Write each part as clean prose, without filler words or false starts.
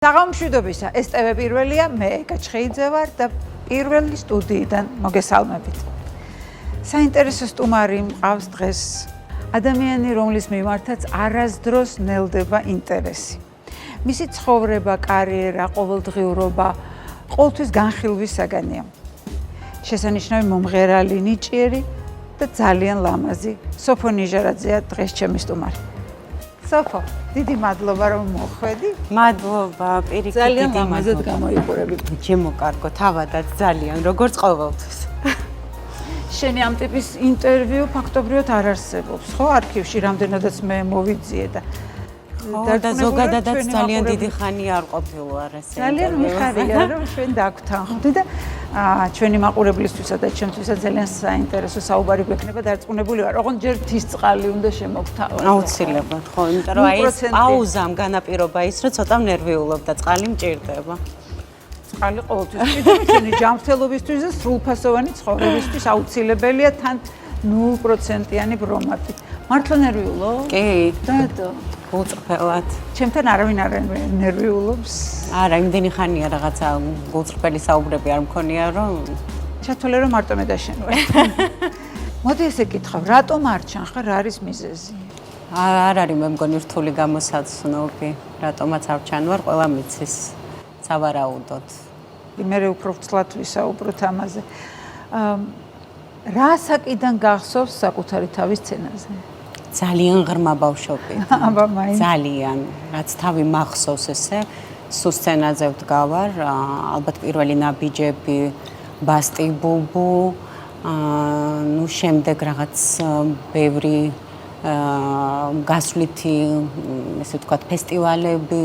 საღამომშვიდობისა, ეს TV პირველია, მე გაჩხეიძე ვარ და პირველი სტუდიიდან მოგესალმებით. საინტერესო სტუმარი მყავს დღეს. ადამიანი, რომლის მიმართაც არასდროს ნელდება ინტერესი. მისი ცხოვრება, კარიერა, ყოველდღიურობა ყოველთვის განხილვის საგანია. შესანიშნავი მომღერალი, ნიჭიერი და ძალიან ლამაზი სოფო ნიჟარაძეა დღეს ჩემი სტუმარი. სოფო, დიდი მადლობა რომ მოხვედი. მადლობა, პირიქით ძალიან ლამაზად გამოიყურები. ჩემო კარგო, თავადაც ძალიან, როგორც ყოველთვის. შენი ამ ტიპის ინტერვიუ ფაქტობრივად არ არსებობს, ხო? არქივში რამდენადაც მე მოვიძიე და და ზოგადადაც ძალიან დიდი ხანი არ ყოფილა ეს ინტერვიუ. ძალიან მიხარია რომ ჩვენ დაგვრთანხმდი და ჩვენი მაყურებლისთვისა და ჩემთვისაც ძალიან საინტერესო საუბარი გვექნება დარწმუნებული ვარ. ოღონდ ჯერ ღვთის წყალი უნდა შემოგთავაზო. აუცილებლად, ხო, იმიტომ რომ აი ეს პაუზამ განაპირობა ის, რომ ცოტა ნერვიულობ და წყალი მჭირდება. წყალი ყოველთვის მჭირდება, ჩვენი ჯანმრთელობისთვის და სრულფასოვანი ცხოვრებისთვის აუცილებელია თან 0%-იანი ბრომატი. მართლა ნერვიულო? კი. დადო. გულწრფელად. ჩემთან არავინ არ ნერვიულობს. არა, იმდენი ხანია რაღაცა გულწრფელი საუბრები არ მქონია, რომ ჩათვალე რომ მარტო მე და შენ ვარ. მოდი ესე გითხრა, რატომ არ ჩანხარ, რა არის მიზეზი? არ არის მე მგონი რთული გამოსაცნობი, რატომაც არ ჩანვარ, ყველა მიცის. სავარაუდოდ. მე უფრო ვცლად ვისაუბროთ ამაზე. რა საკიდან გახსოვს საკუთარი თავის სცენაზე? ძალიან ღრმა ბავშვობი. აბა მაინც. ძალიან, რაც თავი მახსოვს ესე, სულ სცენაზე ვდგავარ, ალბათ პირველი ნაბიჯები, ბასტი ბუბუ, ნუ შემდეგ რაღაც ბევრი გასვლითი, ესე ვთქვათ, ფესტივალები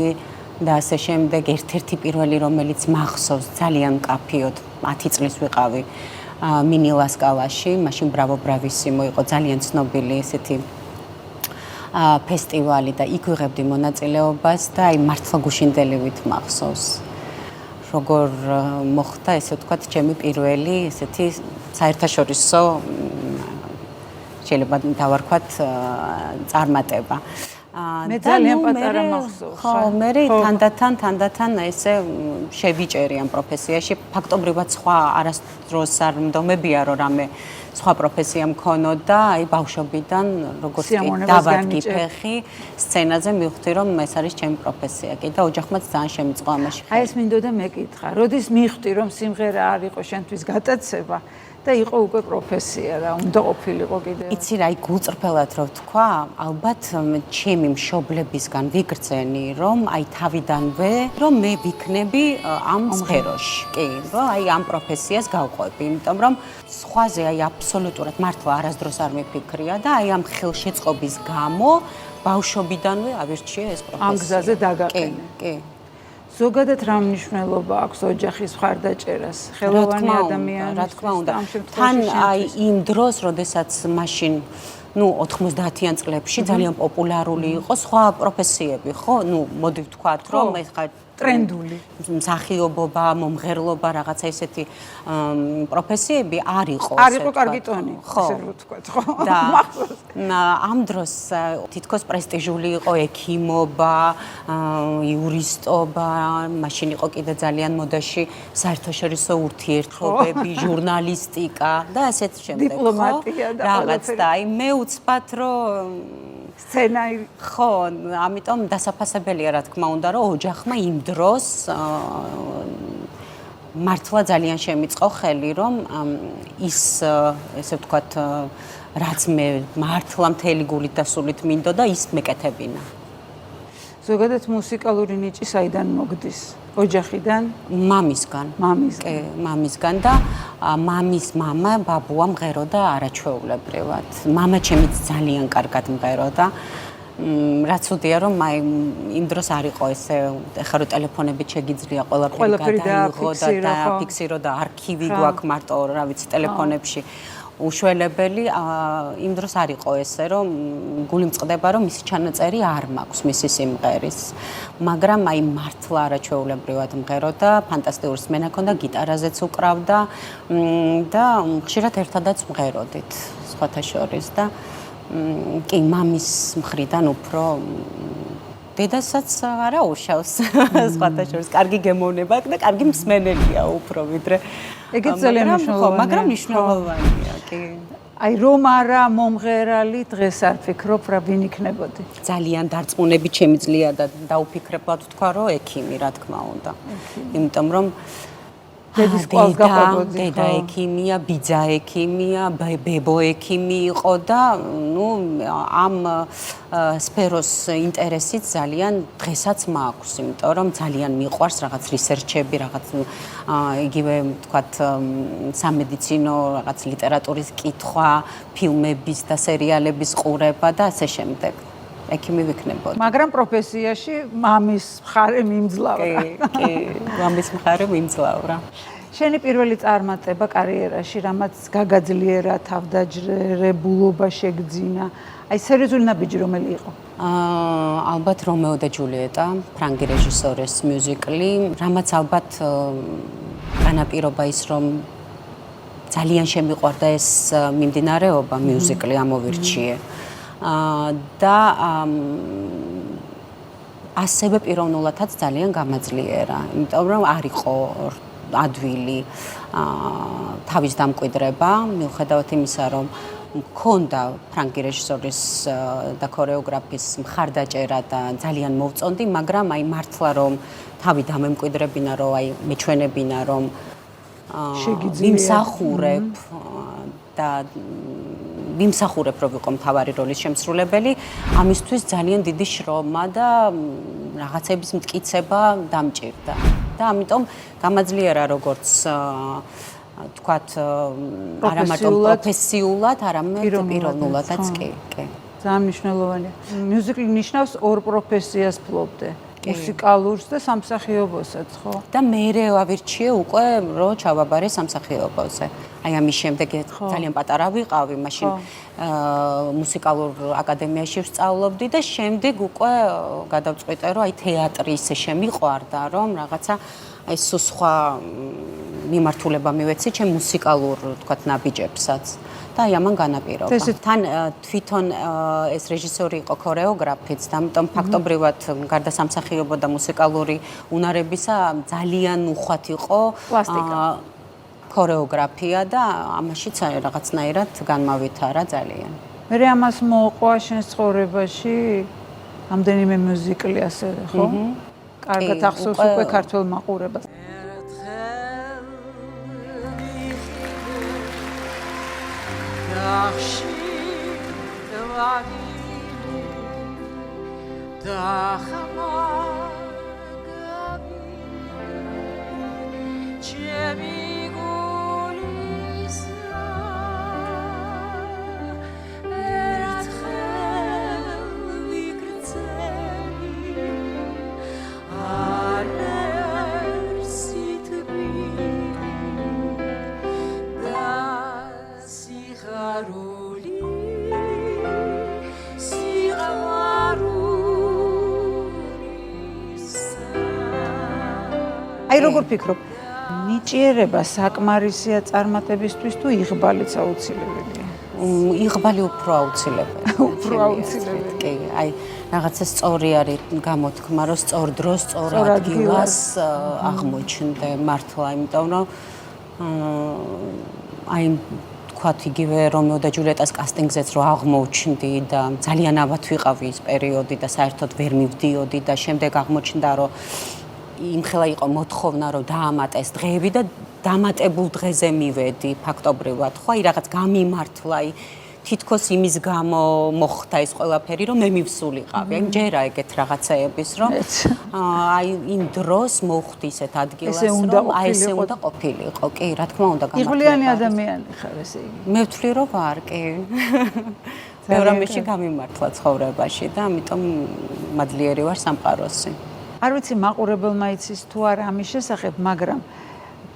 და ასე შემდეგ, ერთ-ერთი პირველი რომელიც მახსოვს ძალიან მკაფიოდ 10 წლის ვიყავი მინილასკალაში, მაშინ ბრავო ბრავისიმო იყო ძალიან ცნობილი ესეთი ფესტივალი და იქ ვიღებდი მონაწილეობას და აი მართლა გუშინდელივით მახსოვს. როგორ მოხდა ესე ვთქვათ ჩემი პირველი ესეთი საერთაშორისო შეიძლება დავარქვათ წარმატება. მე ძალიან პატარა მახსოვს. ხო, მე თანდათან ესე შევიჭერი ამ პროფესიაში. ფაქტობრივად სხვა არასდროს არ მდომებია რომ რამე სხვა პროფესია მქონოდა, აი ბავშვობიდან როგორც კი დავადგი ფეხი სცენაზე მივხვდი რომ ეს არის ჩემი პროფესია კი და ოჯახმაც ძალიან შემიწყო ამაში. აი ეს მინდოდა მეკითხა, როდის მივხვდი რომ სიმღერა არ იყო შენთვის გატაცება და იყო უკვე პროფესია რა, უნდა ყოფილიყო კიდევ. იცი რა, აი გულწრფელად რო ვთქვა, ალბათ ჩემი მშობლებისგან ვიგრძენი რომ აი თავიდანვე რომ მე ვიქნები ამ სფეროში. კი, რომ აი ამ პროფესიას გავყვები, იმიტომ რომ სხვაზე აი აბსოლუტურად მართლა არასდროს არ მიფიქრია და აი ამ ხელშეწყობის გამო ბავშვობიდანვე ავირჩიე ეს პროფესია. ამ გზაზე დაგაყენე. კი. ზოგადად რა მნიშვნელობა აქვს ოჯახის მხარდაჭერას? ხელოვანი ადამიანი, რა თქმა უნდა. თან აი იმ დროს, როდესაც მაშინ ნუ 90-იან წლებში ძალიან პოპულარული იყო სხვა პროფესიები, ხო? ნუ მოდი ვთქვათ, რომ ეხლა ტრენდული მსახიობობა, მომღერლობა, რაღაცა ესეთი პროფესიები არ იყო. არ იყო კარგი ტონი, ესე ვთქვათ, ხო? და ამ დროს თითქოს პრესტიჟული იყო ექიმობა, იურისტობა, მაშინ იყო კიდე ძალიან მოდაში საერთაშორისო ურთიერთობები, ჟურნალისტიკა და ასეთ შემდეგ. დიპლომატია და რაღაც და აი მე უცბად რომ სცენაი ხო, ამიტომ დასაფასებელია რა თქმა უნდა, რომ ოჯახმა იმ დროს მართლა ძალიან შემიწყო ხელი, რომ ის ესე ვთქვათ, რაც მე მართლა მთელი გულით და სულით მინდოდა, ის მეკეთებინა. ზოგადად მუსიკალური ნიჭი საიდან მოგდის? ოჯახიდან? მამისგან. მამისგან. კი, მამისგან და მამის მამა ბაბუა მღეროდა არაჩვეულებრივად. მამა ჩემიც ძალიან კარგად მღეროდა. რაც უდია რომ აი იმ დროს არ იყო ესე ეხლა რო ტელეფონებით შეგიძლია ყველაფერი გადაიღო და დაფიქსირო და არქივი გვაქვს მარტო რა ვიცი ტელეფონებში უშველებელი იმ დროს არ იყო ესე რომ გული მწყდება რომ მისი ჩანაწერი არ მაქვს მისი სიმღერის მაგრამ აი მართლა არაჩვეულებრივად მღეროდა ფანტასტიკური სმენა ჰქონდა გიტარაზეც უკრავდა და ხშირად ერთადაც მღეროდით სხვათა შორის და კი მამის მხრიდან უფრო დედასაც არა უშავს სხვათა შორის კარგი გემოვნება და კარგი მსმენელია უფრო ვიდრე ეგეც ძალიან მნიშვნელოვანია მაგრამ მნიშვნელოვანია კი აი რომ არა მომღერალი დღეს არ ფიქრობ რა ვინ იქნებოდი ძალიან დარწმუნებით შემიძლია და დაუფიქრებლად ვთქვა რომ ექიმი რა თქმა უნდა იმიტომ რომ დედის კვალს გაყვებოდი დედა ექიმია, ბიძა ექიმია, ბებო ექიმი იყო და ნუ ამ სფეროს ინტერესით ძალიან დღესაც მაქვს, იმიტომ რომ ძალიან მიყვარს რაღაც რისერჩები, რაღაც იგივე თქვათ სამედიცინო რაღაც ლიტერატურის კითხვა, ფილმების და სერიალების ყურება და ასე შემდეგ. ექიმი ვიქნებოდი. მაგრამ პროფესიაში მამის მხარე მიმძლავრა. კი, მამის მხარე მიმძლავრა. შენი პირველი წარმატება კარიერაში, რამაც გაგაძლიერა, თავდაჯერებულობა შეგძინა. აი სერიოზული ნაბიჯი რომელი იყო? ალბათ რომეო და ჯულიეტა, ფრანგი რეჟისორის მიუზიკლი, რამაც ალბათ განაპირობა ის რომ ძალიან შემიყვარდა ეს მიმდინარეობა მიუზიკლი ამოვირჩიე. და ასევე პიროვნულადაც ძალიან გამაძლიერა, იმიტომ რომ არ იყო ადვილი თავის დამკვიდრება, მიუხედავად იმისა, რომ მქონდა ფრანგი რეჟისორის და ქორეოგრაფის მხარდაჭერა და ძალიან მოვწონდი, მაგრამ აი მართლა რომ თავი დამემკვიდრებინა, რომ აი მეჩვენებინა, რომ მიმსახურებ და მიმსახურებ რომ ვიყო მთავარი როლის შემსრულებელი, ამისთვის ძალიან დიდი შრომა და რაღაცების მტკიცება დამჭირდა. და ამიტომ გამაძლიერა როგორც თქვათ არა მარტო პროფესიულად, არამედ პიროვნულადაც კი. ძალიან მნიშვნელოვანია. მიუზიკლი ნიშნავს ორ პროფესიას ფლობდე. მუსიკალურს და სამსახიობოსაც, ხო? და მეერე ავირჩიე უკვე რომ ჩავაბარე სამსახიობოზე. აი ამის შემდეგ ძალიან პატარა ვიყავი, მაშინ მუსიკალურ აკადემიაში ვსწავლობდი და შემდეგ უკვე გადავწყვიტე რომ აი თეატრი ისე შემიყვარდა, რომ რაღაცა აი სხვა მიმართულება მივეცი ჩემ მუსიკალურ თქვათ ნაბიჯებსაც. და აი ამან განაპირობა. თან თვითონ ეს რეჟისორი იყო ქორეოგრაფიც, და ამიტომ ფაქტობრივად გარდა სამსახიობო და მუსიკალური უნარებისა ძალიან უხვად იყო ქორეოგრაფია და ამაშიც რაღაცნაირად განმავითარა ძალიან. მე ამას მოყვა შენ ცხოვრებაში ამდენიმე მიუზიკლი ასე ხო? კარგად ახსოვს უკვე ქართულ მაყურებას. აი როგორ ფიქრობ? ნიჭიერება საკმარისია წარმატებისთვის თუ იღბალიც აუცილებელია? იღბალი უფრო აუცილებელია. უფრო აუცილებელია. კი, აი რაღაცა სწორი არის გამოთქმა, რომ სწორ დროს, სწორ ადგილას აღმოჩნდე მართლა, იმიტომ რომ აი თქვათ იგივე რომეო და ჯულიეტას კასტინგზეც რო აღმოჩნდი და ძალიან ავად ვიყავი ის პერიოდი და საერთოდ ვერ მივდიოდი და შემდეგ აღმოჩნდა რომ იმხელა იყო მოთხოვნა რომ დაამატეს დღეები და დამატებულ დღეზე მივედი ფაქტობრივად ხო აი რაღაც გამიმართლა თითქოს იმის გამო მოხდა ეს ყველაფერი რომ მე მივსულიყავი აი მჯერა ეგეთ რაღაცეების რომ აი იმ დროს მოხდი ისეთ ადგილას რომ აი ესე უნდა ყოფილიყო კი რა თქმა უნდა გამართლება იღბლიანი ადამიანი ხარ ესე იგი მე ვთვლი რომ ვარ კი მე რამეში გამიმართლა ცხოვრებაში და ამიტომ მადლიერი ვარ სამყაროსი არ ვიცი მაყურებელმა იცის თუ არა ამის შესახებ, მაგრამ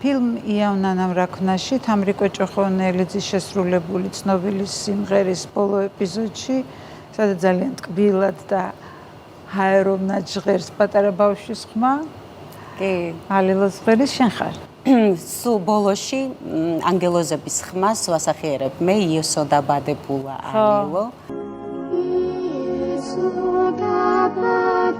ფილმ იავნანამ რაქვნაში თამრიკო ჭოხონელიძის შესრულებული ცნობილი სიმღერის ბოლო ეპიზოდში, სადაც ძალიან ტკბილად და ჰაეროვნად ჟღერს პატარა ბავშვის ხმა. კი, ალილოს ღერის შენ ხარ. სულ ბოლოში ანგელოზების ხმას ვასახიერებ მე იესო დაბადებულა ალილო. იესო დაბადებულა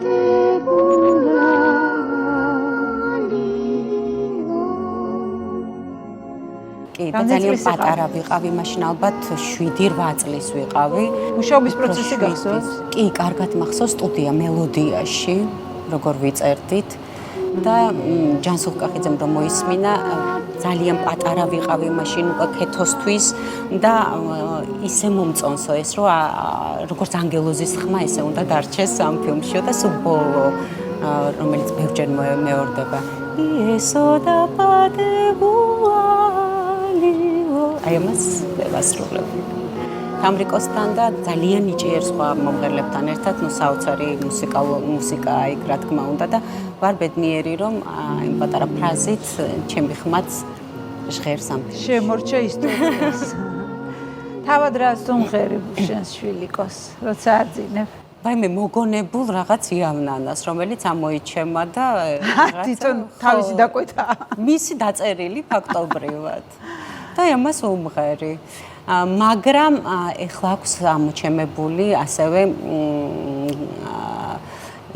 და ძალიან პატარა ვიყავი, მაშინ ალბათ 7-8 წლის ვიყავი. მუშაობის პროცესი გახსოვს? კი, კარგად მახსოვს სტუდია მელოდიაში, როგორ ვიწერდით და ჯანსუღ კახიძემ რომ მოისმინა, ძალიან პატარა ვიყავი მაშინ უკვე ქეთოსთვის და ისე მომწონსო ეს რომ როგორც ანგელოზის ხმა ესე უნდა დარჩეს ამ ფილმში და სულ ბოლო რომელიც ბევრჯერ მეორდება. ესო და პატებუალიო აი მას ვასრულებ. თამრიკოსთან და ძალიან ნიჭიერ სხვა მომღერლებთან ერთად, საოცარი მუსიკა იქ რა თქმა უნდა და ვარ ბედნიერი რომ იმ პატარა ფრაზით ჩემი ხმაც ჟღერს ამ ფილმში. შემორჩა ისტორიას. თავად რა სიმღერი შენს შვილიკოს, როცა აძინებ? მე მოგონებულ რაღაც იავნანას, რომელიც ამოიჩემა და თვითონ თავისი დაკვეთა. მისი დაწერილი ფაქტობრივად. და ამას უმღერი. მაგრამ ეხლა აქვს ამოჩემებული ასევე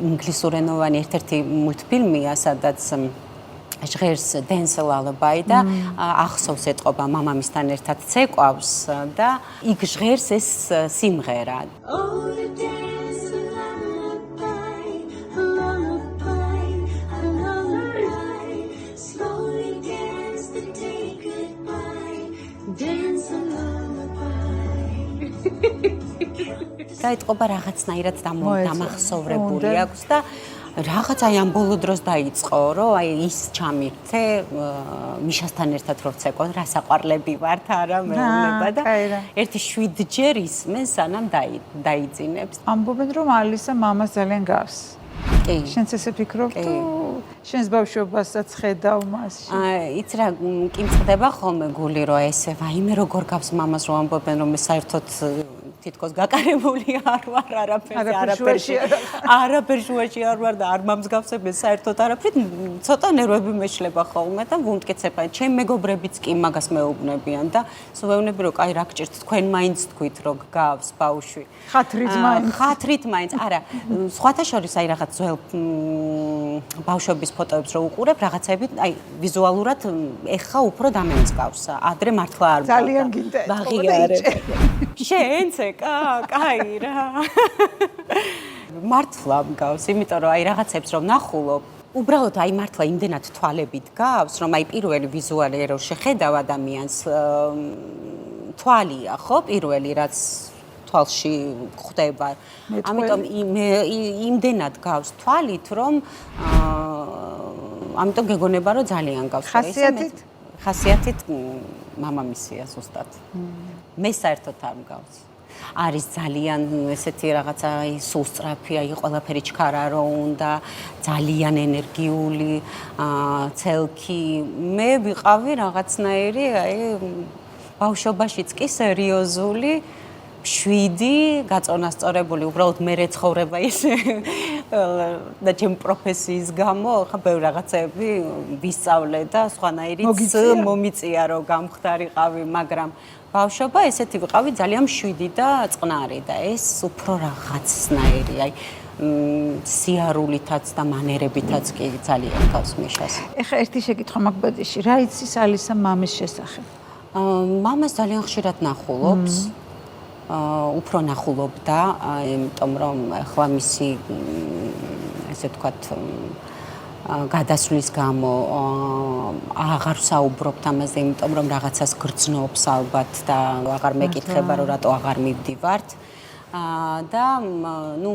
ინგლისურენოვანი ერთ-ერთი მულტფილმია, სადაც ჟღერს Dance Lullaby და ახსოვს ეთყობა მამამისთან ერთად ცეკვავს და იქ ჟღერს ეს სიმღერა. და ეთყობა რაღაცნაირად დამახსოვრებული აქვს და რაღაც აი ამ ბოლო დროს დაიწყო, რომ აი ის ჩამირთე მიშასთან ერთად რო ვცეკვავ, რა საყვარლები ვართ არა მეუბნება და ერთი 7 ჯერ ისმენს, სანამ დაიძინებს. ამბობენ რომ ალისა მამას ძალიან გავს. კი. შენც ესე ფიქრობ თუ შენს ბავშვობასაც ხედავ მასში? იცი რა, კი მწყდება ხოლმე გული რომ ესე ვაიმე როგორ გავს მამას რომ ამბობენ რომ საერთოდ თითქოს გაკარებული არ ვარ არაფერში არ ვარ და არ მომსგავსებ საერთოდ არაფრით ცოტა ნერვები მეშლება ხოლმე და ვუმტკიცებ აი ჩემ მეგობრებიც კი მაგას მეუბნებიან და სულევნები რომ აი რა გჭირთ თქვენ მაინც თქვით რომ გავს ბავშვი ხათრით მაინც არა სხვათა შორის აი რაღაც ძველ ბავშვების ფოტოებს რო უყურებ რაღაცები აი ვიზუალურად ეხა უფრო დამემსგავს ადრე მართლა არ ძალიან გინდა შენც კაი რა მართლა მგავს იმიტომ რომ აი რაღაცებს რომ ნახულობ უბრალოდ აი მართლა იმდენად თვალებით გავს რომ აი პირველი ვიზუალი რო შეხედავ ადამიანს თვალია ხო პირველი რაც თვალში ხვდება ამიტომ იმდენად გავს თვალით რომ ამიტომ გეგონება რომ ძალიან გავს ხასიათით მამამისია ზუსტად მე საერთოდ არ მგავს არის ძალიან ესეთი რაღაცა სუსტრაფი აი ყველაფერი ჩქარა რო უნდა ძალიან ენერგიული ცელქი მე ვიყავი რაღაცნაირი აი ბავშვობაშიც კი სერიოზული 7 გაწონასწორებული უბრალოდ მე რეცხოვრება ისე და ჩემ პროფესიის გამო ხა ბევრ რაღაცები ვისწავლე და სხვანაირიც მომიწია რომ გამხდარიყავი მაგრამ ბავშვობა ესეთი ვიყავი ძალიან 7 და წყნარი და ეს უფრო რაღაცნაირი აი სიარულითაც და მანერებითაც კი ძალიან გავს მიშას. ეხლა ერთი შეკითხვა მაქვს ბოდიში რა იცის ალისა მამის შესახებ? მამას ძალიან ხშირად ნახულობს. უფრო ნახულობდა, იმიტომ რომ ახლა მისი ესე ვთქვათ გადასვლის გამო აღარ საუბრობთ ამაზე, იმიტომ რომ რაღაცას გრძნობს ალბათ და აღარ მეკითხება რომ რატო აღარ მივდივართ. და ნუ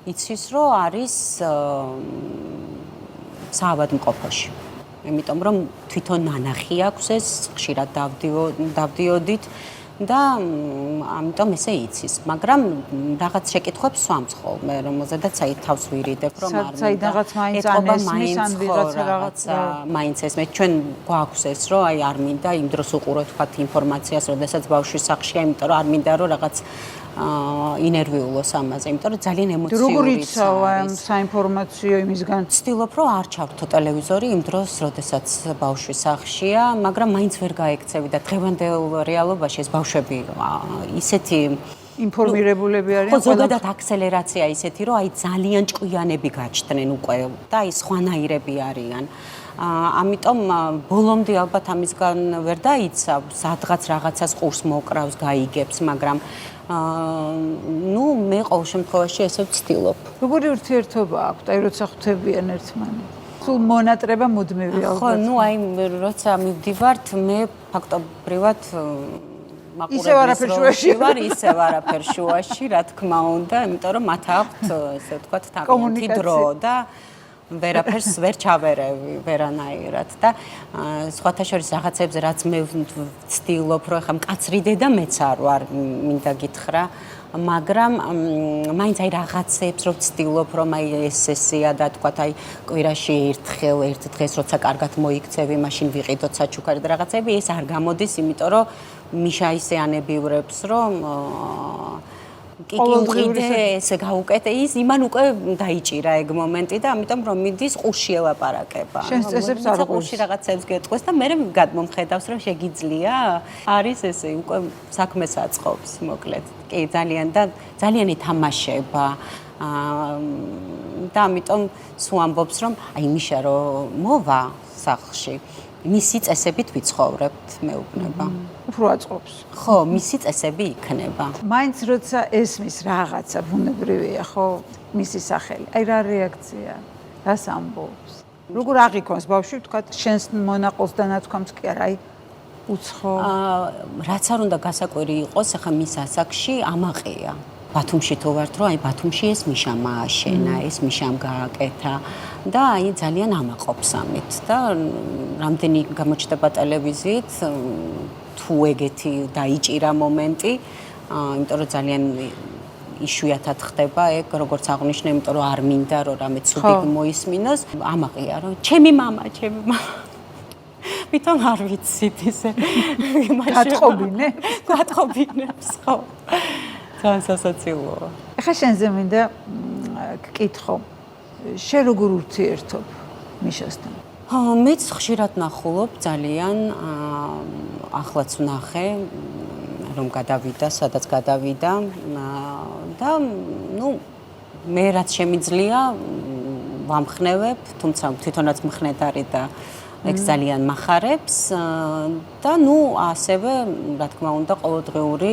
იცის რომ არის საავადმყოფოში. იმიტომ რომ თვითონ ნანახი აქვს ეს ხშირად დავდიოდით და ამიტომ ესე იცის მაგრამ რაღაც შეკითხვებს სვამს ხოლმე რომელზედაც აი თავს ვირიდებ რომ არ საიდანაც მაინც ანესმის ან რაღაცა მაინც ეს მე ჩვენ გვაქვს ეს რომ აი არ მინდა იმ დროს უყუროთ თქვათ ინფორმაციას როდესაც ბავშვი სახლშია იმიტომ რომ არ მინდა რომ რაღაც ინერვიულოს ამაზე, იმიტომ რომ ძალიან ემოციური როგორ იცავა ამ საინფორმაციო იმისგან? ვცდილობ რომ არ ჩავთო ტელევიზორი იმ დროს, როდესაც ბავშვი სახლშია, მაგრამ მაინც ვერ გაექცევი და დღევანდელ რეალობაში ეს ბავშვები ისეთი ინფორმირებულები არიან. ხო, ზოგადად აქსელერაცია ისეთი, რომ აი ძალიან ჭკვიანები გაჩნდნენ უკვე და აი სხვანაირები არიან. ამიტომ ბოლომდე ალბათ ამისგან ვერ დაიცა, სადღაც რაღაცას ყურს მოკრავს, გაიგებს, მაგრამ მე ყოველ შემთხვევაში ესე ვცდილობ. როგორი ურთიერთობა აქვთ, აი როცა ხვდებიან ერთმანეთს? სულ მონატრება მუდმივი ალბათ. ხო, აი როცა მივდივართ, მე ფაქტობრივად ისევ არაფერ შუაში ვარ, ისევ არაფერ შუაში, რა თქმა უნდა, იმიტომ რომ მათ აქვთ, ესე ვთქვათ, თავიანთი დრო და ვერაფერს ვერ ჩავერევი ვერანაირად და სხვათა შორის რაღაცებზე რაც მე ვცდილობ, რომ ხა მკაცრი დედა მეც არ ვარ, მინდა გითხრა, მაგრამ მაინც აი რაღაცებს რომ ვცდილობ, რომ აი ესეა და თქვათ აი კვირაში ერთხელ ერთ დღეს როცა კარგად მოიქცევი, მაშინ ვიყიდოთ საჩუქარი და რაღაცები, ეს არ გამოდის, იმიტომ რომ მიშა ისე ანებიურებს, რომ კიდე ესე გაუკეთე ის იმან უკვე დაიჭირა ეგ მომენტი და ამიტომ რომ მიდის ყურში ელაპარაკება. შენ წესებს არ ყურში რაღაცებს გეტყვეს და მე გადმომხედავს რომ შეგიძლია არის ესე უკვე საქმეს აწყობს მოკლედ. კი ძალიან ითამაშება და ამიტომ სულ ამბობს რომ აი მიშა რომ მოვა სახლში მისი წესებით ვიცხოვრებთ მეუბნება. უფრო აწყობს. ხო, მისი წესები იქნება. მაინც როცა ესმის რაღაცა ბუნებრივია, ხო, მისი სახელი. აი რა რეაქცია? რას ამბობს? როგორ აღიქონს ბავშვი, თქვა, შენს მონაყოლს და ნათქვამს კი არა, აი უცხო. რაც არ უნდა გასაკვირი იყოს, ახლა მის ასაკში ამაყია. ბათუმში თუ ვართ, რომ აი ბათუმში ეს მიშამ ააშენა, ეს მიშამ გააკეთა და აი ძალიან ამაყობს ამით და რამდენი გამოჩნდება ტელევიზიით თუ ეგეთი დაიჭირა მომენტი, იმიტომ რომ ძალიან იშვიათად ხდება ეგ, როგორც აღნიშნე, იმიტომ რომ არ მინდა რომ რამე ცუდი მოისმინოს, ამაყია რომ ჩემი მამა მithom არ ვიცით ისე გატყობინებს, ხო. ძალიან სასაცილოა. ეხლა შენზე მინდა გკითხო, შენ როგორ ურთიერთობ მიშასთან? მეც ხშირად ნახულობ ძალიან, ახლაც ვნახე, რომ გადავიდა, სადაც გადავიდა და მე რაც შემიძლია ვამხნევებ, თუმცა თვითონაც მხნედარი და ეგ ძალიან მახარებს და ასევე რა თქმა უნდა ყოველდღიური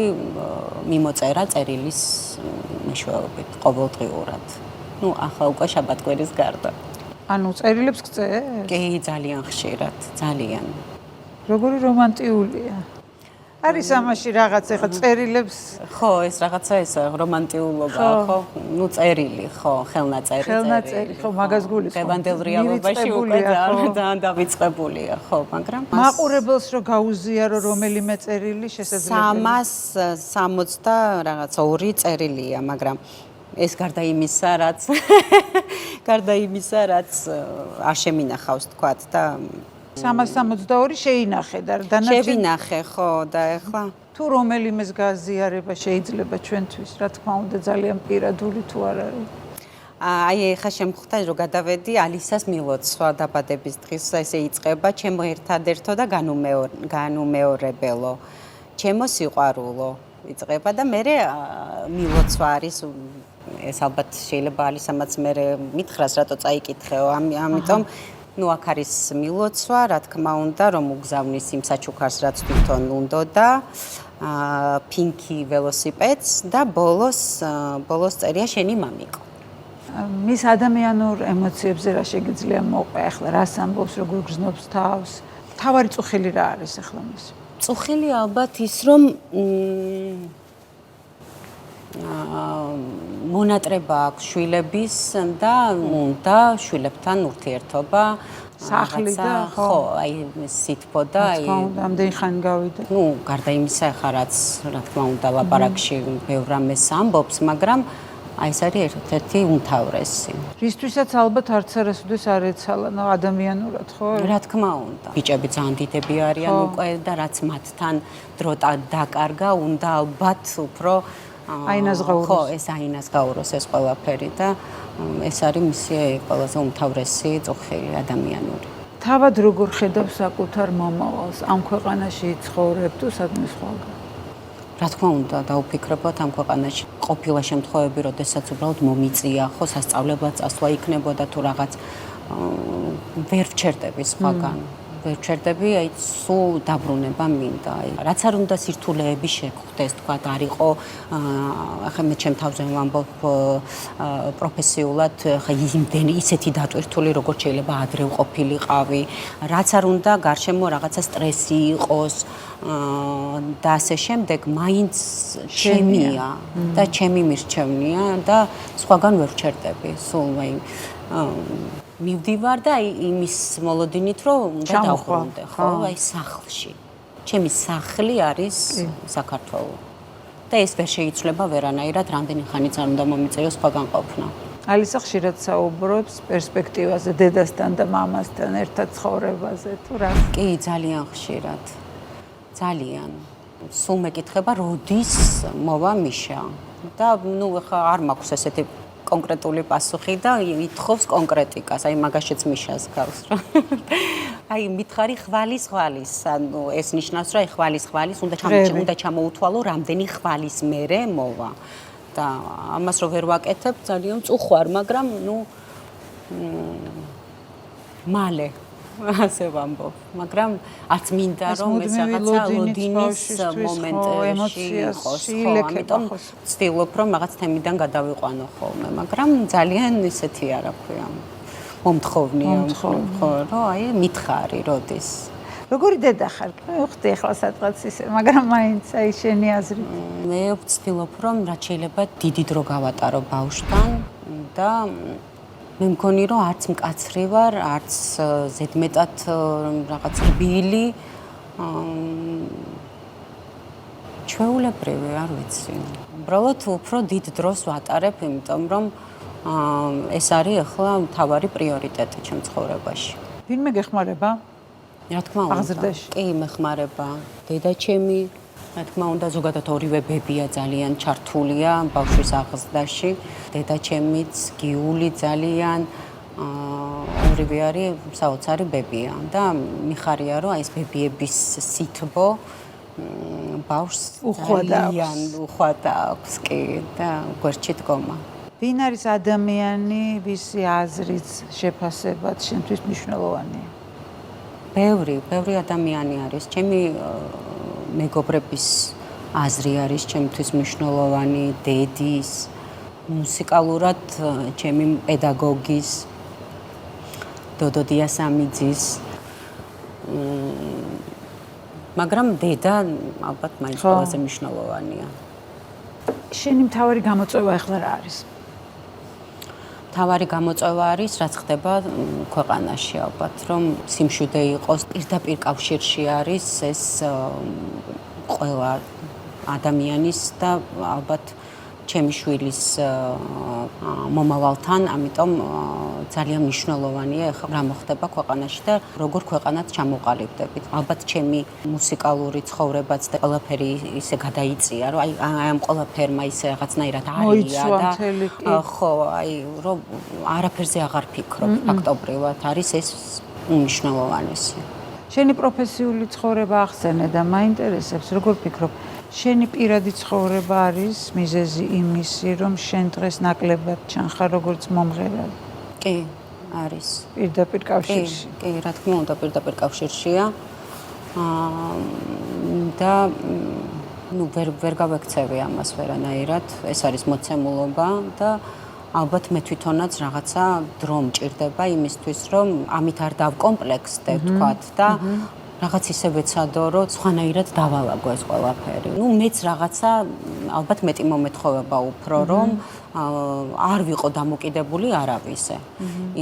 მიმოწერა წერილის მეშვეობით ყოველდღიურად. ახლა უკვე შაბათ-კვირის გარდა. ანუ წერილებს გწე? კი, ძალიან ხშირად, ძალიან. როგორი რომანტიულია. არის ამაში რაღაც ეხა წერილებს? ხო, ეს რაღაცა ესა რომანტიულობა, ხო? წერილი, ხო, ხელნაწერი, ხო, მაგას გულისხმობ. დღევანდელ რეალობაში უკვე ძალიან დავიწყებულია, ხო, მაგრამ მაყურებელს რო გაუზიარო რომელიმე წერილი შესაძლებელია. 360 რაღაცა 2 წერილია, მაგრამ ეს გარდა იმისა, რაც არ შემინახავს თქვათ და 362 შეინახე და დანარჩენი შევინახე, ხო, და ეხლა თუ რომელიმეს გაზიარება შეიძლება ჩვენთვის, რა თქმა უნდა, ძალიან პირადული თუ არ არის. აი ეხლა შემხვდა რომ გადავედი ალისას მილოცვა დაბადების დღის ესე იწყება ჩემო ერთადერთო და განუმეორებელო ჩემო სიყვარულო იწყება და მე მილოცვა არის ეს ალბათ შეიძლება ალისამაც მე მითხრას რატო წაიკითხეო ამიტომ აქ არის მილოცვა რა თქმა უნდა რომ უგზავნის იმ საჩუქარს რაც თვითონ უნდოდა პინკი ველოსიპედს და ბოლოს წერია შენი მამიკო მის ადამიანურ ემოციებზე რა შეგიძლია მოყვე ახლა რას ამბობს როგორ გრძნობს თავს თავარი წუხილი რა არის ახლა მის წუხილი ალბათ ის რომ მონატრება აქვს შვილების და უნდა შვილებთან ურთიერთობა სახლი და ხო აი სითბო და აი ამდენი ხანი გავიდა გარდა იმისა ხა რაც რა თქმა უნდა ლაპარაკში ბევრ რამეს ამბობს მაგრამ აი ეს არის ერთ-ერთი უმთავრესი. რისთვისაც ალბათ არც არასოდეს არ ეცალა, ადამიანურად, ხო? რა თქმა უნდა. ბიჭები ძალიან დიდები არიან უკვე და რაც მათთან დრო დაკარგა, უნდა ალბათ უფრო აინაზღაუროს. ხო, ეს აინაზღაუროს ეს ყველაფერი და ეს არის მისი ყველაზე უმთავრესი წუხილი ადამიანური. თავად როგორ ხედავს საკუთარ მომავალს? ამ ქვეყანაში ცხოვრებ თუ სადმე სხვაგან? რა თქმა უნდა, დაუფიქრებოთ ამ ქვეყანაში ყოფილა შემთხვევები, როდესაც უბრალოდ მომიწია, ხო, სასწავლებლად წასვლა იქნებოდა თუ რაღაც ვერ ვჩერდები სხვაგან. ვერ ვჩერდები, აი სულ დაბრუნება მინდა. რაც არ უნდა სირთულეები შეგვხვდეს, თქვა, არ იყო ახლა მე ჩემ თავზე ვამბობ პროფესიულად, ხა იმდენი ისეთი დატვირთული, როგორც შეიძლება ადრე ვყოფილიყავი. რაც არ უნდა გარშემო რაღაცა სტრესი იყოს და ასე შემდეგ, მაინც ჩემია და ჩემი მირჩევნია და სხვაგან ვერ ვჩერდები. სულ აი მივდივარ და იმის მოლოდინით რომ უნდა დავბრუნდე, ხო, აი სახლში. ჩემი სახლი არის საქართველო. და ეს ვერ შეიცვლება ვერანაირად, რამდენი ხანიც არ უნდა მომიწეოს სხვაგან ყოფნა. ალისა ხშირად საუბრობს პერსპექტივაზე, დედასთან და მამასთან ერთად ცხოვრებაზე, თუ რა? კი, ძალიან ხშირად. ძალიან. სულ მეკითხება, როდის მოვა მიშა. და ნუ ხა არ მაქვს ესეთი კონკრეტული პასუხი და ითხოვს კონკრეტიკას, აი მაგაშიც მიშას გავს რა. აი მითხარი ხვალის, ანუ ეს ნიშნავს რომ აი ხვალის უნდა ჩამოუთვალო რამდენი ხვალის მერე მოვა. და ამას რო ვერ ვაკეთებ, ძალიან წუხვარ, მაგრამ ნუ მალე ასე ვამბობ, მაგრამ არც მინდა რომ ეს რაღაცა ლოდინის მომენტში იყოს, ხო, ამიტომ ვცდილობ რომ რაღაც თემიდან გადავიყვანო ხოლმე, მაგრამ ძალიან ისეთი არა ქვია, მომთხოვნია, ხო, რომ აი მითხარი როდის. როგორი დედა ხარ? ვხვდი ახლა სადღაც ისე, მაგრამ მაინც აი შენი აზრით. მე ვცდილობ რომ რაც შეიძლება დიდი დრო გავატარო ბავშვთან და მე მგონი რომ არც მკაცრი ვარ, არც ზედმეტად რაღაც რბილი. ჩვეულებრივი, არ ვიცი. უბრალოდ უფრო დიდ დროს ვატარებ, იმიტომ რომ ეს არის ახლა მთავარი პრიორიტეტი ჩემ ცხოვრებაში. ვინმე გეხმარება? რა თქმა უნდა. აღზრდაში. კი, მეხმარება დედაჩემი. რა თქმა უნდა, ზოგადად ორივე ბებია ძალიან ჩართულია ბავშვის აღზრდაში. დედაჩემიც, გიული ძალიან ორივე არის საოცარი ბებია და მიხარია რომ აი ეს ბებიების სითბო ბავშვს ძალიან უხვად აქვს კი და გვერდში დგომა. ვინ არის ადამიანი, ვისი აზრიც შეფასებად შენთვის მნიშვნელოვანია? ბევრი ადამიანი არის. ჩემი მეგობრების აზრი არის ჩემთვის მნიშვნელოვანი, დედის, მუსიკალურად ჩემი პედაგოგის, დოდო დიასამიძის. მაგრამ დედა ალბათ მაინც ყველაზე მნიშვნელოვანია. შენი მთავარი გამოწვევა ახლა რა არის? მთავარი გამოწვევა არის, რაც ხდება ქვეყანაში ალბათ, რომ სიმშვიდე იყოს, პირდაპირ კავშირში არის ეს ყველა ადამიანის და ალბათ ჩემი შვილის მომავალთან, ამიტომ ძალიან მნიშვნელოვანია ახლა რა მოხდება ქვეყანაში და როგორ ქვეყანაც ჩამოყალიბდებით. ალბათ ჩემი მუსიკალური ცხოვრებაც და ყველაფერი ისე გადაიწია, რომ აი ამ ყველაფერმა ისე რაღაცნაირად არია და ხო, აი რომ არაფერზე აღარ ფიქრობ, ფაქტობრივად არის ეს უმნიშვნელოვანესი. შენი პროფესიული ცხოვრება ახსენე და მაინტერესებს, როგორ ფიქრობ, შენი პირადი ცხოვრება არის მიზეზი იმისი, რომ შენ დღეს ნაკლებად ჩანხარ როგორც მომღერალი? კი, არის. პირდაპირ კავშირში. კი, რა თქმა უნდა, პირდაპირ კავშირშია. და ნუ ვერ გავექცევი ამას ვერანაირად. ეს არის მოცემულობა და ალბათ მე თვითონაც რაღაცა დრო მჭირდება იმისთვის, რომ ამით არ დავკომპლექსდე, ვთქვათ და რაღაც ისე ვეცადო, რომ სხვანაირად დავალაგო ეს ყველაფერი. ნუ მეც რაღაცა ალბათ მეტი მომეთხოვება უფრო, რომ არ ვიყო დამოკიდებული არავისზე.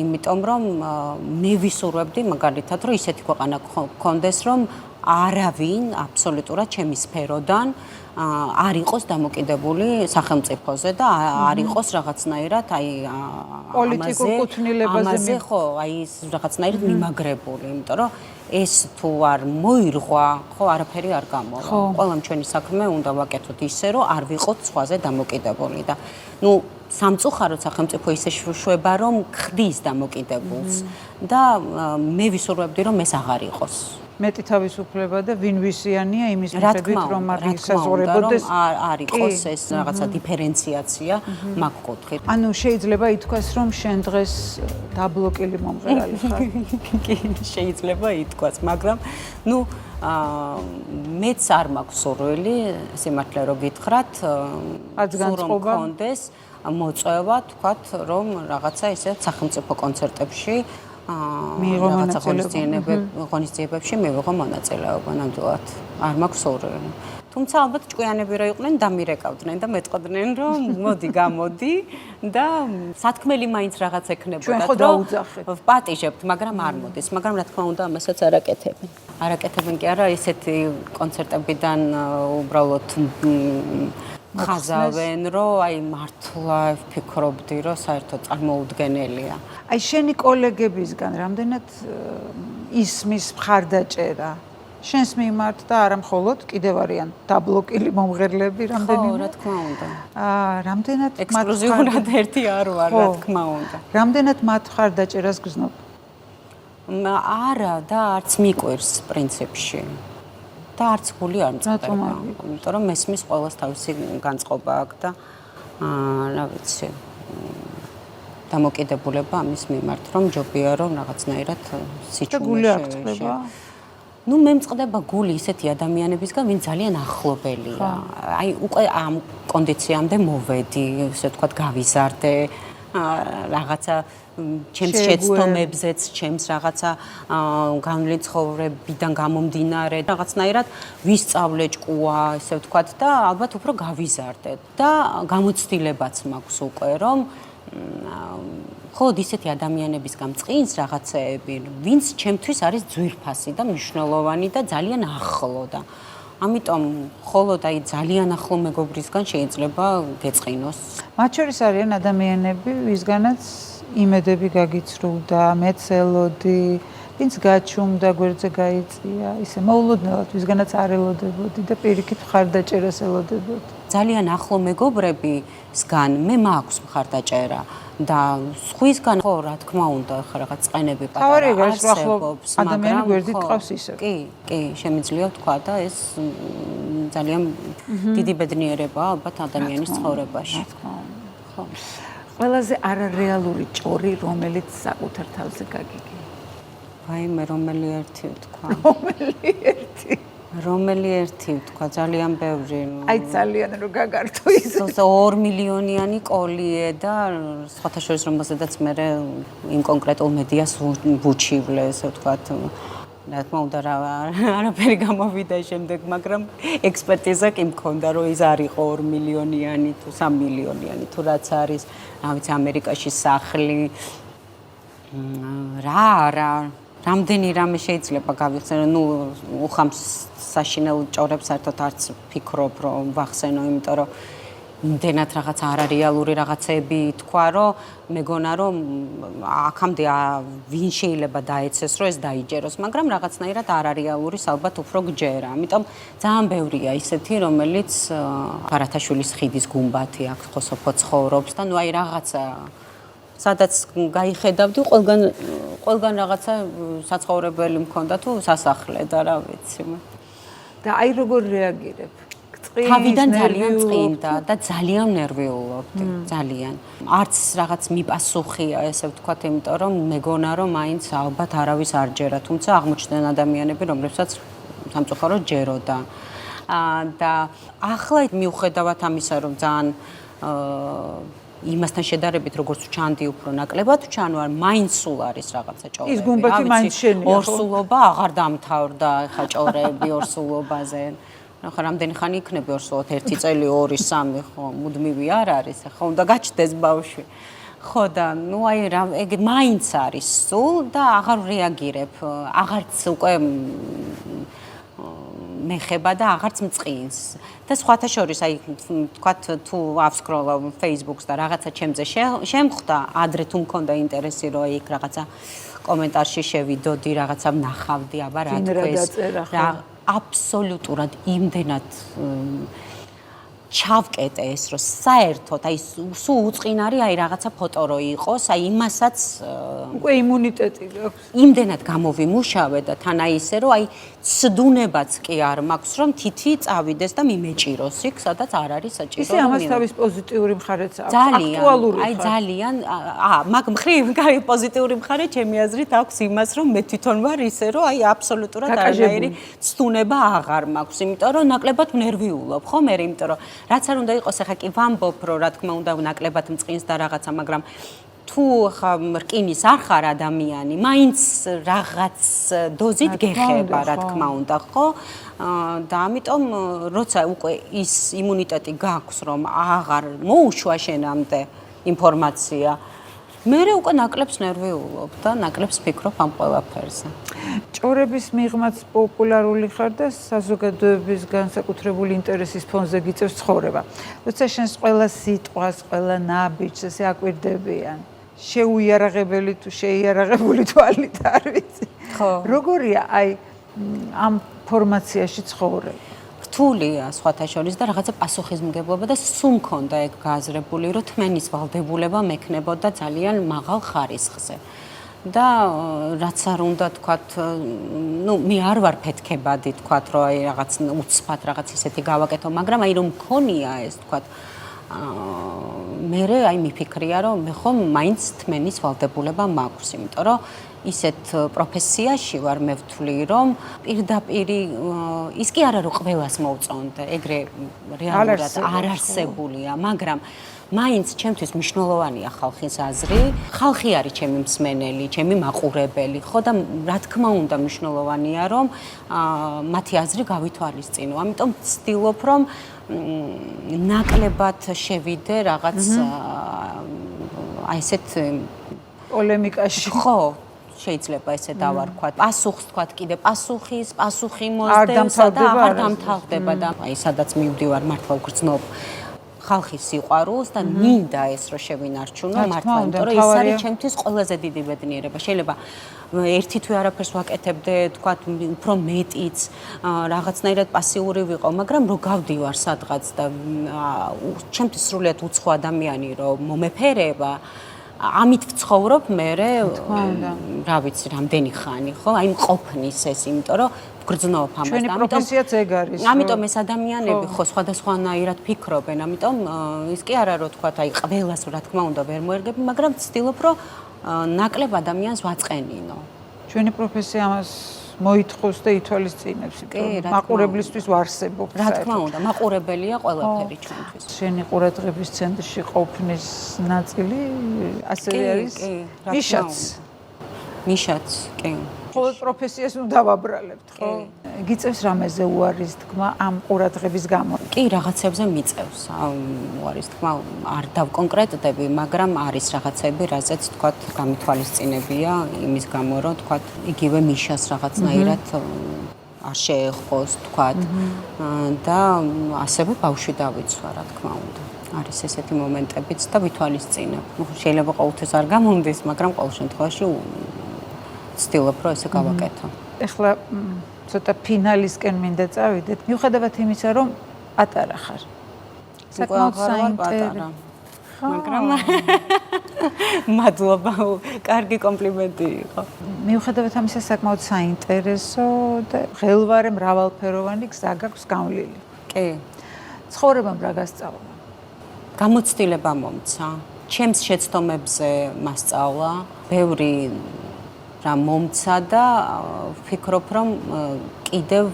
იმიტომ რომ მე ვისურვებდი მაგალითად, რომ ისეთი ქვეყანა გქონდეს, რომ არავინ აბსოლუტურად ჩემი სფეროდან არ იყოს დამოკიდებული სახელმწიფოზე და არ იყოს რაღაცნაირად აი პოლიტიკურ კუთვნილებაზე ხო, აი რაღაცნაირად მიმაგრებული, იმიტომ რომ ეს თუ არ მოირღვა, ხო, არაფერი არ გამოვა. ყველამ ჩვენი საქმე უნდა ვაკეთოთ ისე, რომ არ ვიყოთ სხვაზე დამოკიდებული და ნუ სამწუხაროდ სახელმწიფო ისე შვება, რომ ხდის დამოკიდებულს და მე ვისურვებდი, რომ ეს აღარ იყოს. მეტი თავისუფლება და ვინ ვისიანია იმის მიხედვით რომ არ ისაზღვრებოდეს არ იყოს ეს რაღაცა დიფერენციაცია მაგ კუთხით. ანუ შეიძლება ითქვას რომ შენ დღეს დაბლოკილი მომღერალი ხარ. კი, შეიძლება ითქვას, მაგრამ ნუ მეც არ მაქვს სურვილი, სიმართლე რომ გითხრათ, სურვილი მქონდეს მოწვევა, თქვათ, რომ რაღაცა ისე სახელმწიფო კონცერტებში რაღაცა ღონისძიებებში მივიღო მონაწილეობა ნამდვილად. არ მაქვს სურვილი. თუმცა ალბათ ჭკვიანები რა იყვნენ, დამირეკავდნენ და მეტყოდნენ, რომ მოდი, გამოდი და სათქმელი მაინც რაღაც ექნებოდათ, რომ ვპატიჟებთ, მაგრამ არ მოდის. მაგრამ რა თქმა უნდა, ამასაც არაკეთებენ. არაკეთებენ კი არა, ესეთი კონცერტებიდან უბრალოდ ხაზავენ, რომ აი მართლა ვფიქრობდი, რომ საერთოდ წარმოუდგენელია. აი შენი კოლეგებისგან რამდენად ისმის მხარდაჭერა შენს მიმართ და არა მხოლოდ კიდევ არიან დაბლოკილი მომღერლები რამდენიმე? ხო, რა თქმა უნდა. რამდენად ექსკლუზიურად ერთი არ ვარ, რა თქმა უნდა. რამდენად მათ მხარდაჭერას გზნობ? არა და არც მიყვირს პრინციპში. და არც გული არ მწყდება. იმიტომ რომ მესმის ყოველს თავისი განწყობა აქვს და რა ვიცი. დამოკიდებულება ამის მიმართ, რომ ჯობია რომ რაღაცნაირად სიჩუმეში. ნუ მე მწყდება გული ისეთი ადამიანებისგან, ვინ ძალიან ახლობელია. აი უკვე ამ კონდიციამდე მოვედი, ესე ვთქვათ, გავიზარდე რაღაცა ჩემს შეცდომებზეც, ჩემს რაღაცა განვლილი ცხოვრებიდან გამომდინარე, რაღაცნაირად ვისწავლე ჭკუა, ესე ვთქვათ და ალბათ უფრო გავიზარდე და გამოცდილებაც მაქვს უკვე, რომ ხოლოდ ისეთი ადამიანებისგან მწყინს რაღაცეები, ვინც ჩემთვის არის ძვირფასი და მნიშვნელოვანი და ძალიან ახლო და ამიტომ ხოლოდ აი ძალიან ახლო მეგობრისგან შეიძლება გეწყინოს. მათ შორის არიან ადამიანები, ვისგანაც იმედები გაგიცრუდა, მეცელოდი, ვინც გაჩუმდა, გვერდზე გაიწია, ისე მოულოდნელად ვისგანაც არ ელოდებოდი და პირიქით მხარდაჭერას ელოდებოდი. ძალიან ახლო მეგობრებისგან მე მაქვს მხარდაჭერა და სხვისგან ხო რა თქმა უნდა ხა რაღაც წყენები პატარა არსებობს, ადამიანი გვერდით ყავს ისე. კი, შემიძლია თქვა და ეს ძალიან დიდი ბედნიერებაა ალბათ ადამიანის ცხოვრებაში. ხო. ყველაზე არარეალური ჭორი, რომელიც საკუთარ თავზე გაგიგე. ვაიმე, რომელი ერთი ვთქვა? რომელი ერთი ვთქვა, ძალიან ბევრი. აი ძალიან რო გაგართო ის. 2 მილიონიანი კოლიე და სხვათა შორის რომელზედაც მე იმ კონკრეტულ მედიას ვუჩივლე, ესე ვთქვათ. რა თქმა უნდა არაფერი გამოვიდა შემდეგ, მაგრამ ექსპერტიზა კი მქონდა, რომ ის არ იყო 2 მილიონიანი თუ 3 მილიონიანი თუ რაც არის, რა ვიცი, ამერიკაში სახლი. რამდენი რამე შეიძლება გავიხსენო, ნუ უხამს საშინელ ჭორებს საერთოდ არც ფიქრობ, რომ ვახსენო, იმიტომ რომ იმდენად რაღაც არარეალური რაღაცები თქვა, რომ მეგონა რომ აქამდე ვინ შეიძლება დაეცეს, რომ ეს დაიჯეროს, მაგრამ რაღაცნაირად არარეალურის ალბათ უფრო გჯერა. ამიტომ ძალიან ბევრია ისეთი, რომელიც ბარათაშვილის ხიდის გუმბათი აქვს, ხოსოფო ცხოვრობს და ნუ აი რაღაცა სადაც გაიხედავდი, ყველგან რაღაცა საცხოვრებელი მქონდა თუ სასახლე და რა ვიცი. და აი როგორ რეაგირებ? თავიდან ძალიან წმინდა და ძალიან ნერვიულობდი, ძალიან. არც რაღაც მიპასუხია, ესე ვთქვათ, იმიტომ რომ მეგონა რომ მაინც ალბათ არავის არ ჯერა, თუმცა აღმოჩნდნენ ადამიანები, რომლებსაც სამწუხაროდ ჯეროდა. და ახლა მიუხედავად ამისა, რომ ძალიან იმასთან შედარებით, როგორც ჩანდი უფრო ნაკლებად ჩანვარ, მაინც სულ არის რაღაცა ჭორები. ის გუმბათი მაინც შენია, ხო? ორსულობა აღარ დამთავრდა, ხა ჭორები ორსულობაზე. ახლა რამდენი ხანი იქნება ორსულად? 1 წელი, 2, 3, ხო, მუდმივი არ არის, ხო, უნდა გაჩნდეს ბავშვი. ხო და ნუ აი ეგ მაინც არის სულ და აღარ რეაგირებ, აღარც უკვე მეხება და აღარც მწყინს. და სხვათა შორის აი თქვათ თუ ავსკროლავ Facebook-ს და რაღაცა ჩემზე შემხვდა, ადრე თუ მქონდა ინტერესი რომ იქ რაღაცა კომენტარში შევიდოდი, რაღაცა ვნახავდი, აბა რა თქვეს. აბსოლუტურად იმდენად ჩავკეტე ეს რომ საერთოდ აი სულ უწყინარი აი რაღაცა ფოტო რო იყოს, აი იმასაც უკვე იმუნიტეტი აქვს. იმდენად გამოვიმუშავე და თან აი ისე რომ აი ცდუნებაც კი არ მაქვს რომ თითი წავიდეს და მიმეჭიროს იქ, სადაც არ არის საჭირო. ისე ამას თავის პოზიტიური მხარეც აქვს, ძალიან, აქტუალური აი ძალიან, მაგ მხრივ პოზიტიური მხარე ჩემი აზრით აქვს იმას, რომ მე თვითონ ვარ ისე, რომ აი აბსოლუტურად არანაირი ცდუნება აღარ მაქვს, იმიტომ რომ ნაკლებად ნერვიულობ, ხო, მე იმიტომ რომ რაც არ უნდა იყოს, ახლა კი ვამბობ, რომ რა თქმა უნდა ნაკლებად მწყინს და რაღაცა, მაგრამ თუ ხა რკინის არ ხარ ადამიანი, მაინც რაღაც დოზით გეხება, რა თქმა უნდა, ხო? და ამიტომ როცა უკვე ის იმუნიტეტი გაქვს, რომ აღარ მოუშვა შენამდე ინფორმაცია, მე უკვე ნაკლებს ნერვიულობ და ნაკლებს ფიქრობ ამ ყველაფერზე. ჭორების მიღმაც პოპულარული ხარ და საზოგადოების განსაკუთრებული ინტერესის ფონზე გიწევს ცხოვრება. როცა შენს ყველა სიტყვას, ყველა ნაბიჯს ესე აკვირდებიან, შეუიარაღებელი თუ შეიარაღებული თვალით არ ვიცი. ხო. როგორია აი ამ ფორმაციაში ცხოვრება? რთულია სხვათა შორის და რაღაცა პასუხისმგებლობა და სულ მქონდა ეგ გააზრებული, რომ თმენის ვალდებულება მექნებოდა ძალიან მაღალ ხარისხზე. და რაც არ უნდა თქვათ, ну, მე არ ვარ ფეთქებადი თქვათ, რომ აი რაღაც უცბად რაღაც ისეთი გავაკეთო, მაგრამ აი რომ მქონია ეს თქვათ მე აი მიფიქრია, რომ მე ხომ მაინც თმენის ვალდებულება მაქვს, იმიტომ რომ ისეთ პროფესიაში ვარ მე ვთვლი, რომ პირდაპირ ის კი არა რომ ყველას მოვწონდე, ეგრე რეალურად არ არსებულია, მაგრამ მაინც ჩემთვის მნიშვნელოვანია ხალხის აზრი. ხალხი არის ჩემი მსმენელი, ჩემი მაყურებელი, ხო და რა თქმა უნდა მნიშვნელოვანია, რომ მათი აზრი გავითვალისწინო. ამიტომ ვცდილობ, რომ ნაკლებად შევიდე რაღაც აი ესეთ პოლემიკაში. ხო, შეიძლება ესე დავარქვათ. პასუხს თქვათ კიდე პასუხი მოსდევს და აღარ დამთავრდება და აი სადაც მივდივარ მართლა ვგრძნობ ხალხის სიყვარულს და მინდა ეს რომ შევინარჩუნო მართლა, იმიტომ რომ ეს არის ჩემთვის ყველაზე დიდი ბედნიერება. შეიძლება ერთი თვე არაფერს ვაკეთებდე, თქვათ, უფრო მეტიც, რაღაცნაირად პასიური ვიყო, მაგრამ რო გავდივარ სადღაც და ჩემთვის სრულიად უცხო ადამიანი რომ მომეფერება, ამით ვცხოვრობ მე, რა ვიცი, რამდენი ხანი, ხო? აი მყოფნის ეს, იმიტომ რომ ვგრძნობ ამას და ამიტომ პროფესიაც ეგ არის. ამიტომ ეს ადამიანები ხო სხვადასხვანაირად ფიქრობენ, ამიტომ ის კი არა რომ თქვათ, აი ყველას რა თქმა უნდა ვერ მოერგები, მაგრამ ვცდილობ რომ ნაკლებ ადამიანს ვაწყენინო. ჩვენი პროფესია ამას მოითხოვს და ითვალისწინებს, მაყურებლისთვის ვარსებობ. რა თქმა უნდა, მაყურებელია ყველაფერი ჩვენთვის. შენი ყურადღების ცენტრში ყოფნის ნაწილი ასევე არის მიშაც. მიშაც, კი. ყოველ პროფესიას უნდა ვაბრალებთ, ხო? გიწევს რამეზე უარის თქმა ამ ყურადღების გამო? კი, რაღაცებზე მიწევს. უარის თქმა არ დავკონკრეტდები, მაგრამ არის რაღაცები, რაზეც თქვათ გამithვალისწინებია იმის გამო, რომ თქვათ იგივე მიშას რაღაცნაირად არ შეეხოს, თქვათ და ასევე ბავშვი დავიცვა, რა თქმა უნდა. არის ესეთი მომენტებიც და ვითვალისწინებ. შეიძლება ყოველთვის არ გამომდის, მაგრამ ყოველ შემთხვევაში ვცდილობ, რომ ესე გავაკეთო. ეხლა ცოტა ფინალისკენ მინდა წავიდეთ. მიუხედავად იმისა, რომ პატარა ხარ. საკმაოდ საინტერესო. მაგრამ მადლობა, კარგი კომპლიმენტი იყო. მიუხედავად ამისა, საკმაოდ საინტერესო და ღელვარე მრავალფეროვანი გზა გაქვს გამლილი. კი. ცხოვრებამ რა გასწავლა? გამოცდილება მომცა. ჩემს შეცდომებზე მასწავლა. ბევრი რა მომცა და ვფიქრობ, რომ კიდევ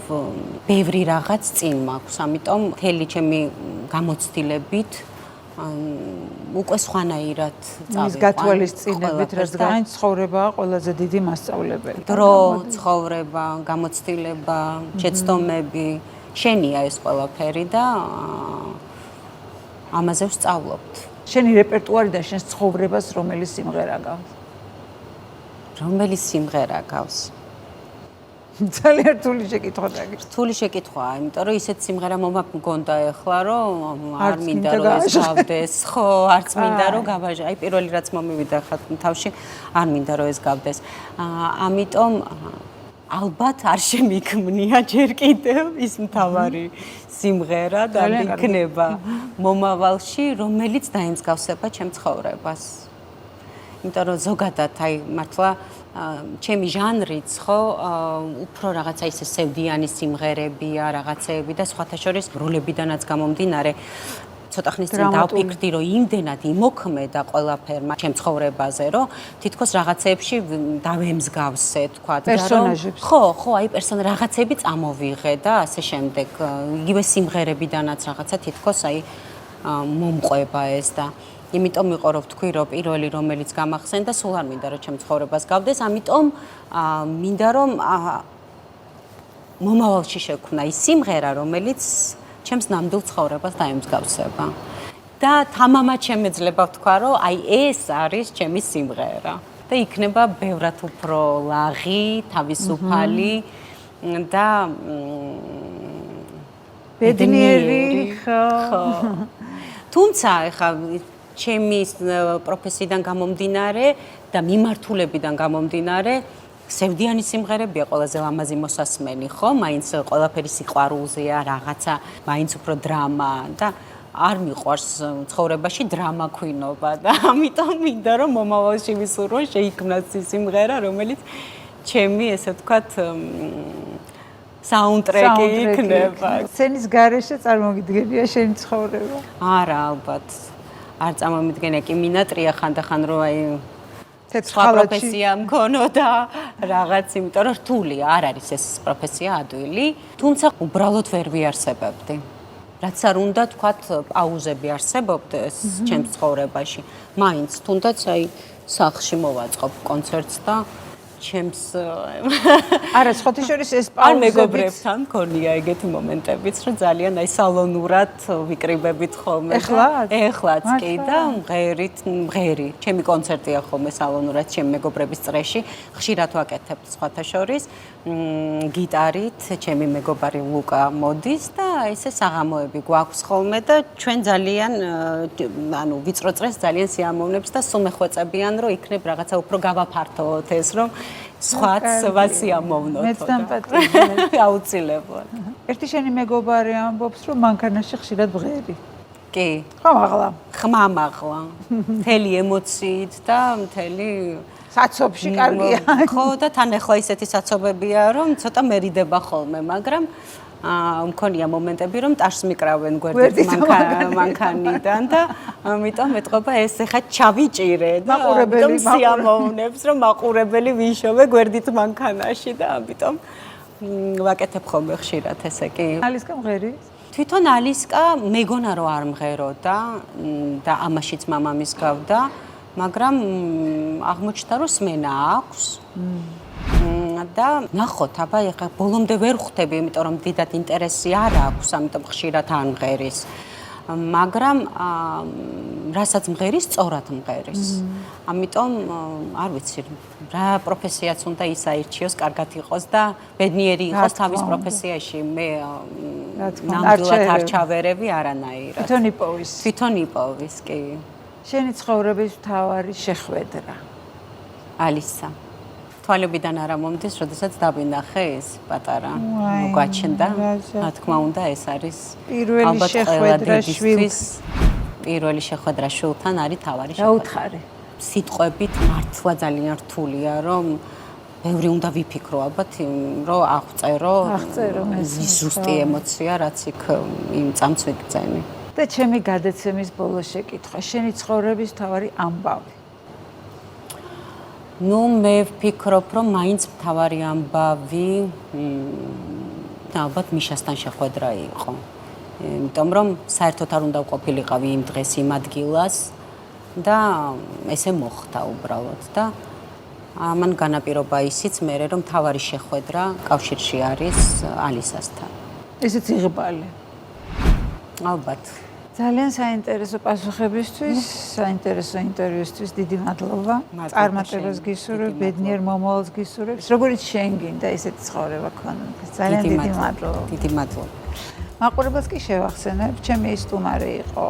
ბევრი რაღაც წინ მაქვს. ამიტომ მთელი ჩემი გამოცდილებით უკვე სხვანაირად წავიყვან. ის გათვალისწინებით, რადგან ცხოვრებაა ყველაზე დიდი მასწავლებელი. დრო, ცხოვრება, გამოცდილება, შეცდომები, შენია ეს ყველაფერი და ამაზე ვსწავლობთ. შენი რეპერტუარი და შენს ცხოვრებას რომელი სიმღერა გავს? რომელი სიმღერა გავს? ძალიან რთული შეკითხვა დაგიჭირა. რთული შეკითხვაა, იმიტომ რომ ისეთ სიმღერა მომგონდა ეხლა, რომ არ მინდა რომ ეს გავდეს, ხო, არც მინდა რომ გავაჟე. აი პირველი რაც მომივიდა ხა თავში, არ მინდა რომ ეს გავდეს. ამიტომ ალბათ არ შემიქმნია ჯერ კიდევ ის მთავარი სიმღერა და იქნება მომავალში, რომელიც დაემსგავსება ჩემ ცხოვრებას. იმიტომ რომ ზოგადად აი მართლა ჩემი ჟანრიც ხო უფრო რაღაცა ისე სევდიანი სიმღერებია, რაღაცეები და სხვათა შორის როლებიდანაც გამომდინარე ცოტა ხნის წინ დავფიქრდი, რომ იმდენად იმოქმედა ყველაფერმა ჩემ ცხოვრებაზე, რომ თითქოს რაღაცეებში დავემსგავსე, თქვა და რომ ხო, აი რაღაცები წამოვიღე და ასე შემდეგ. იგივე სიმღერებიდანაც რაღაცა თითქოს აი მომყვება ეს და იმიტომ მიყო რომ ვთქვი, რომ პირველი რომელიც გამახსენდა, სულ არ მინდა რომ ჩემ ცხოვრებას გავდეს, ამიტომ მინდა რომ მომავალში შექმნა ის სიმღერა, რომელიც ჩემს ნამდვილ ცხოვრებას დაემსგავსება. და თამამად შემეძლება ვთქვა, რომ აი ეს არის ჩემი სიმღერა და იქნება ბევრად უფრო ლაღი, თავისუფალი და ბედნიერი ხო. თუმცა ეხა ჩემი პროფესიიდან გამომდინარე და მიმართულებიდან გამომდინარე სევდიანი სიმღერებია ყველაზე ლამაზი მოსასმენი, ხო? მაინც ყველაფერი სიყვარულზეა, რაღაცა, მაინც უფრო დრამა და არ მიყვარს ცხოვრებაში დრამა ქვინობა და ამიტომ მინდა რომ მომავალში ვისურვო შეიქმნას ის სიმღერა, რომელიც ჩემი ესე ვთქვათ საუნდტრეკი იქნება. სცენის გარეშე წარმოგიდგენია შენი ცხოვრება? არა, ალბათ. არ წარმომიდგენია, კი მინატრია ხანდახან რომ აი სხვა პროფესია მქონოდა რაღაც, იმიტომ რომ რთულია, არ არის ეს პროფესია ადვილი, თუმცა უბრალოდ ვერ ვიარსებებდი. რაც არ უნდა თქვათ, პაუზები არსებობდეს ჩემს ცხოვრებაში. მაინც თუნდაც აი სახლში მოვაწყობ კონცერტს და ჩემს არა, სხვათა შორის ეს პაუზები არ მეგობრებთან მქონია ეგეთი მომენტებიც, რომ ძალიან აი სალონურად ვიკრიბებით ხოლმე. ეხლაც კი და მღერი. ჩემი კონცერტია ხოლმე სალონურად ჩემი მეგობრების წრეში, ხშირად ვაკეთებ სხვათა შორის გიტარით, ჩემი მეგობარი ლუკა მოდის და ესე საღამოები გვაქვს ხოლმე და ჩვენ ძალიან ანუ ვიწრო წრეს ძალიან სიამოვნებს და სულ მეხვეწებიან, რომ იქნებ რაღაცა უფრო გავაფართოვოთ ეს, რომ სხვაც ვასიამოვნოთ. მეც დამპატიმრე. აუცილებლად. ერთი შენი მეგობარი ამბობს, რომ მანქანაში ხშირად ვღერი. კი. ხმამაღლა. მთელი ემოციით და მთელი საცობში კარგია. ხო და თან ახლა ისეთი საცობებია, რომ цота მერიდება ხოლმე, მაგრამ მქონია მომენტები, რომ ტაშს მიკრავენ გვერდით მანქანიდან და ამიტომ ეთყობა ეს ეხა ჩავიჭირე და ამიტომ სიამოვნებს, რომ მაყურებელი ვიშოვე გვერდით მანქანაში და ამიტომ ვაკეთებ ხოლმე ხშირად ესე კი. ალისკა მღერის? თვითონ ალისკა მეგონა რომ არ მღეროდა და ამაშიც მამამის გავდა, მაგრამ აღმოჩნდა რომ სმენა აქვს. და ნახოთ, აბა ეხლა ბოლომდე ვერ ხვდები, იმიტომ რომ დიდად ინტერესი არ აქვს, ამიტომ ხშირად არ მღერის. მაგრამ რასაც მღერის, სწორად მღერის. ამიტომ არ ვიცი, რა პროფესიაც უნდა ის აირჩიოს, კარგად იყოს და ბედნიერი იყოს თავის პროფესიაში. მე ნამდვილად არ ჩავერევი არანაირად. თვითონ იპოვის, კი. შენი ცხოვრების მთავარი შეხვედრა? ალისა. თვალებიდან არა მომდის, როდესაც დავინახე ეს პატარა მოგვაჩნდა. რა თქმა უნდა, ეს არის პირველი შეხვედრა შვილს. პირველი შეხვედრა შვილთან არის თავარი შეხვედრა. გაუთხარი. სიტყვებით მართლა ძალიან რთულია, რომ ბევრი უნდა ვიფიქრო, ალბათ, რომ აღწერო ზუსტი ემოცია, რაც იქ იმ წამს ვიგრძენი. და ჩემი გადაცემის ბოლო შეკითხვა, შენი ცხოვრების მთავარი ამბავი? ნუ მე ვფიქრობ, რომ მაინც მთავარი ამბავი ალბათ მიშასთან შეხვედრა იყო. იმიტომ რომ საერთოდ არ უნდა ვყოფილიყავი იმ დღეს იმ ადგილას და ესე მოხდა უბრალოდ და ამან განაპირობა ისიც მე რომ მთავარი შეხვედრა კავშირში არის ალისასთან. ესეც იღბალი. ალბათ. ძალიან საინტერესო პასუხებისთვის, საინტერესო ინტერვიუსთვის დიდი მადლობა. წარმატებას გისურვებ, ბედნიერ მომავალს გისურვებ. როგორც შენ გინდა ესეთი ცხოვრება გქონდეს. ძალიან დიდი მადლობა. დიდი მადლობა. მაყურებელს კი შევახსენებ, ჩემი სტუმარი იყო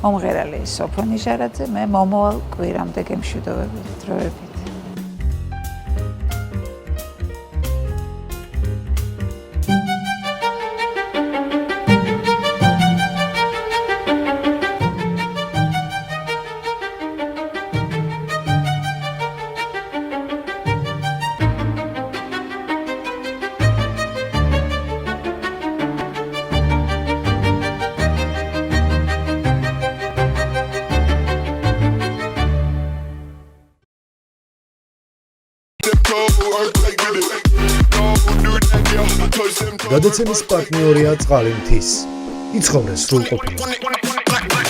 მომღერალი სოფო ნიჟარაძე, მე მომავალ კვირამდე გემშვიდობებით, დროებით. გადაცემის პარტნიორია წყალი მთის. იცხოვრეს სრულყოფილად.